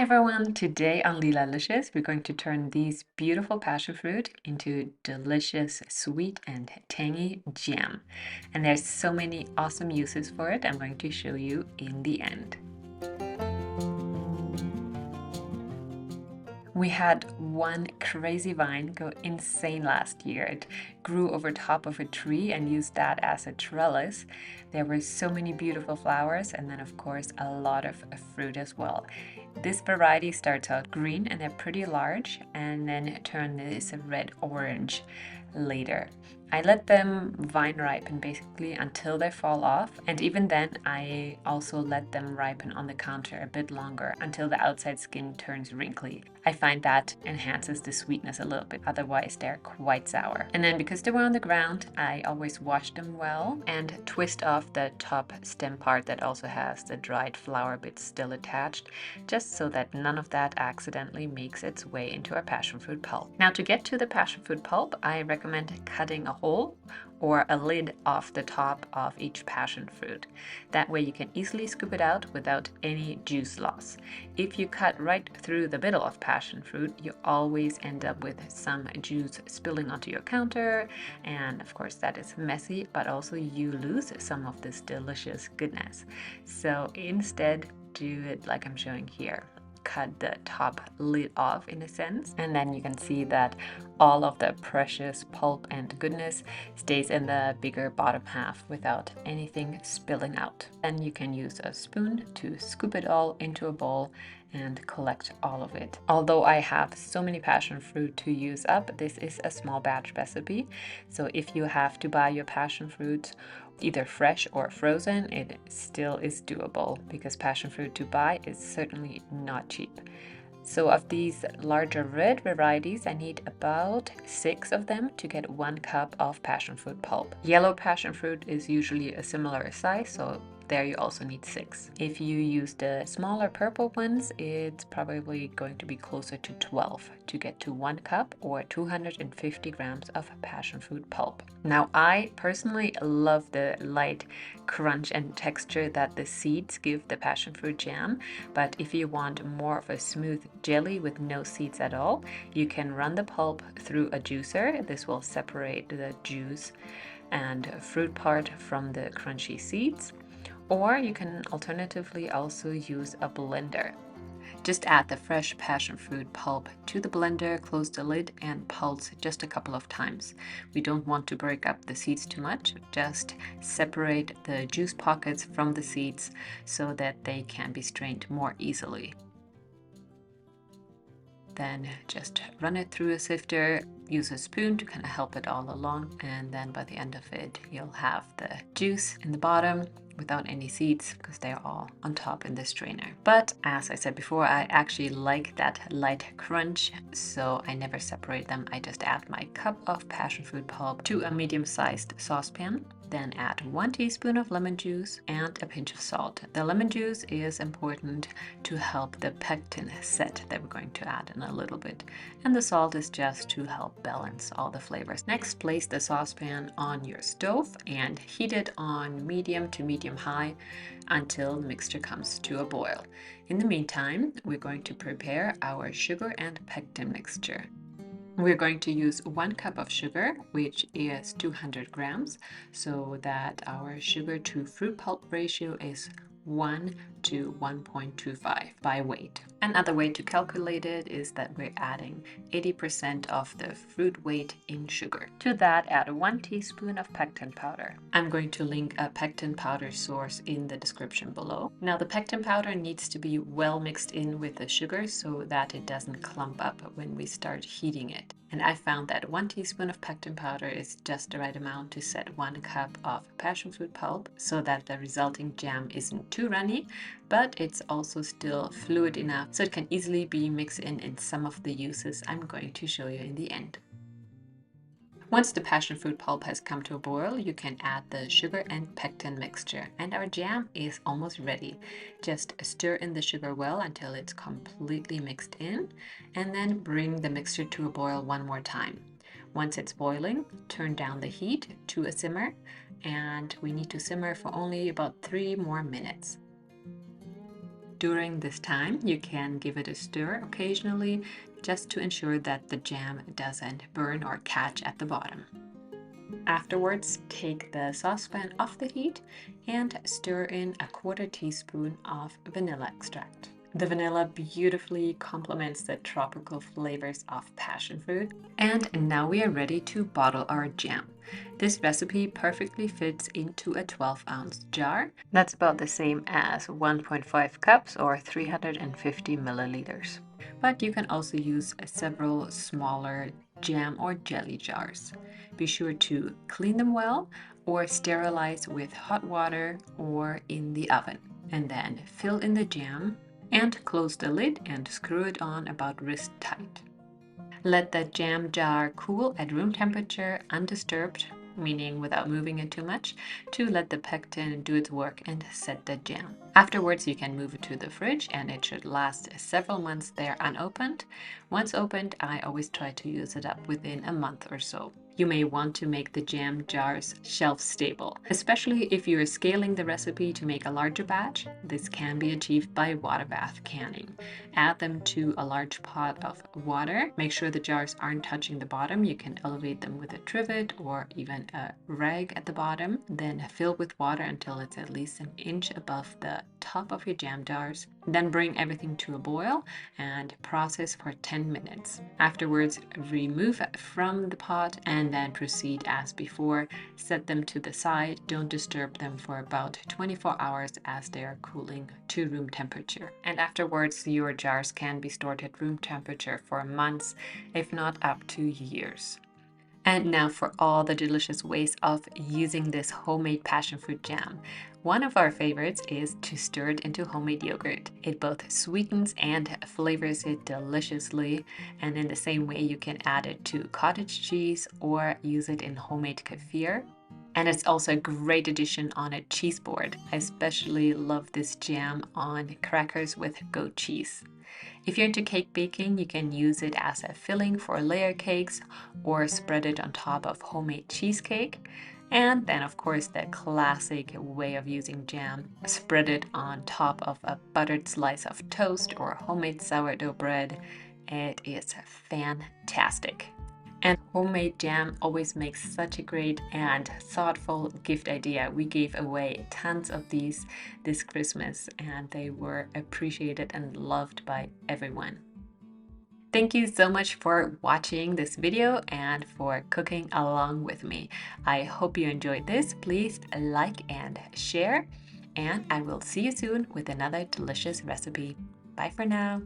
Hi everyone! Today on Leelalicious, we're going to turn these beautiful passion fruit into delicious, sweet and tangy jam. And there's so many awesome uses for it I'm going to show you in the end. We had one crazy vine go insane last year. It grew over top of a tree and used that as a trellis. There were so many beautiful flowers and then of course a lot of fruit as well. This variety starts out green and they're pretty large and then turn this red-orange later. I let them vine ripen basically until they fall off, and even then I also let them ripen on the counter a bit longer until the outside skin turns wrinkly. I find that enhances the sweetness a little bit, otherwise they're quite sour. And then because they were on the ground, I always wash them well and twist off the top stem part that also has the dried flower bits still attached, just so that none of that accidentally makes its way into our passion fruit pulp. Now to get to the passion fruit pulp, I recommend cutting a hole or a lid off the top of each passion fruit. That way you can easily scoop it out without any juice loss. If you cut right through the middle of passion fruit, you always end up with some juice spilling onto your counter, and of course that is messy, but also you lose some of this delicious goodness. So instead, do it like I'm showing here. Cut the top lid off in a sense, and then you can see that all of the precious pulp and goodness stays in the bigger bottom half without anything spilling out. Then you can use a spoon to scoop it all into a bowl and collect all of it. Although I have so many passion fruit to use up, this is a small batch recipe, so if you have to buy your passion fruit either fresh or frozen, it still is doable because passion fruit to buy is certainly not cheap. So of these larger red varieties, I need about 6 of them to get 1 cup of passion fruit pulp. Yellow passion fruit is usually a similar size, so there you also need 6. If you use the smaller purple ones, it's probably going to be closer to 12 to get to 1 cup or 250 grams of passion fruit pulp. Now I personally love the light crunch and texture that the seeds give the passion fruit jam, but if you want more of a smooth jelly with no seeds at all, you can run the pulp through a juicer. This will separate the juice and fruit part from the crunchy seeds. Or you can alternatively also use a blender. Just add the fresh passion fruit pulp to the blender, close the lid and pulse just a couple of times. We don't want to break up the seeds too much, just separate the juice pockets from the seeds so that they can be strained more easily. Then just run it through a sifter, use a spoon to kind of help it all along, and then by the end of it you'll have the juice in the bottom without any seeds because they're all on top in the strainer. But as I said before, I actually like that light crunch, so I never separate them. I just add my cup of passion fruit pulp to a medium-sized saucepan. Then add 1 teaspoon of lemon juice and a pinch of salt. The lemon juice is important to help the pectin set that we're going to add in a little bit. And the salt is just to help balance all the flavors. Next, place the saucepan on your stove and heat it on medium to medium-high until the mixture comes to a boil. In the meantime, we're going to prepare our sugar and pectin mixture. We're going to use 1 cup of sugar, which is 200 grams, so that our sugar to fruit pulp ratio is 1 to 1.25 by weight. Another way to calculate it is that we're adding 80% of the fruit weight in sugar. To that, add 1 teaspoon of pectin powder. I'm going to link a pectin powder source in the description below. Now the pectin powder needs to be well mixed in with the sugar so that it doesn't clump up when we start heating it. And I found that 1 teaspoon of pectin powder is just the right amount to set 1 cup of passion fruit pulp so that the resulting jam isn't too runny, but it's also still fluid enough so it can easily be mixed in some of the uses I'm going to show you in the end. Once the passion fruit pulp has come to a boil, you can add the sugar and pectin mixture, and our jam is almost ready. Just stir in the sugar well until it's completely mixed in, and then bring the mixture to a boil 1 more time. Once it's boiling, turn down the heat to a simmer, and we need to simmer for only about 3 more minutes. During this time, you can give it a stir occasionally just to ensure that the jam doesn't burn or catch at the bottom. Afterwards, take the saucepan off the heat and stir in a 1/4 teaspoon of vanilla extract. The vanilla beautifully complements the tropical flavors of passion fruit. And now we are ready to bottle our jam. This recipe perfectly fits into a 12-ounce jar. That's about the same as 1.5 cups or 350 milliliters. But you can also use several smaller jam or jelly jars. Be sure to clean them well or sterilize with hot water or in the oven. And then fill in the jam and close the lid and screw it on about wrist tight. Let the jam jar cool at room temperature undisturbed, meaning without moving it too much, to let the pectin do its work and set the jam. Afterwards, you can move it to the fridge and it should last several months there unopened. Once opened, I always try to use it up within a month or so. You may want to make the jam jars shelf stable, especially if you are scaling the recipe to make a larger batch. This can be achieved by water bath canning. Add them to a large pot of water. Make sure the jars aren't touching the bottom. You can elevate them with a trivet or even a rag at the bottom. Then fill with water until it's at least an inch above the top of your jam jars. Then bring everything to a boil and process for 10 minutes. Afterwards, remove it from the pot and then proceed as before. Set them to the side. Don't disturb them for about 24 hours as they are cooling to room temperature. And afterwards, your jars can be stored at room temperature for months, if not up to years. And now for all the delicious ways of using this homemade passion fruit jam. One of our favorites is to stir it into homemade yogurt. It both sweetens and flavors it deliciously. And in the same way, you can add it to cottage cheese or use it in homemade kefir. And it's also a great addition on a cheese board. I especially love this jam on crackers with goat cheese. If you're into cake baking, you can use it as a filling for layer cakes or spread it on top of homemade cheesecake. And then, of course, the classic way of using jam, spread it on top of a buttered slice of toast or homemade sourdough bread. It is fantastic. And homemade jam always makes such a great and thoughtful gift idea. We gave away tons of these this Christmas and they were appreciated and loved by everyone. Thank you so much for watching this video and for cooking along with me. I hope you enjoyed this. Please like and share, and I will see you soon with another delicious recipe. Bye for now.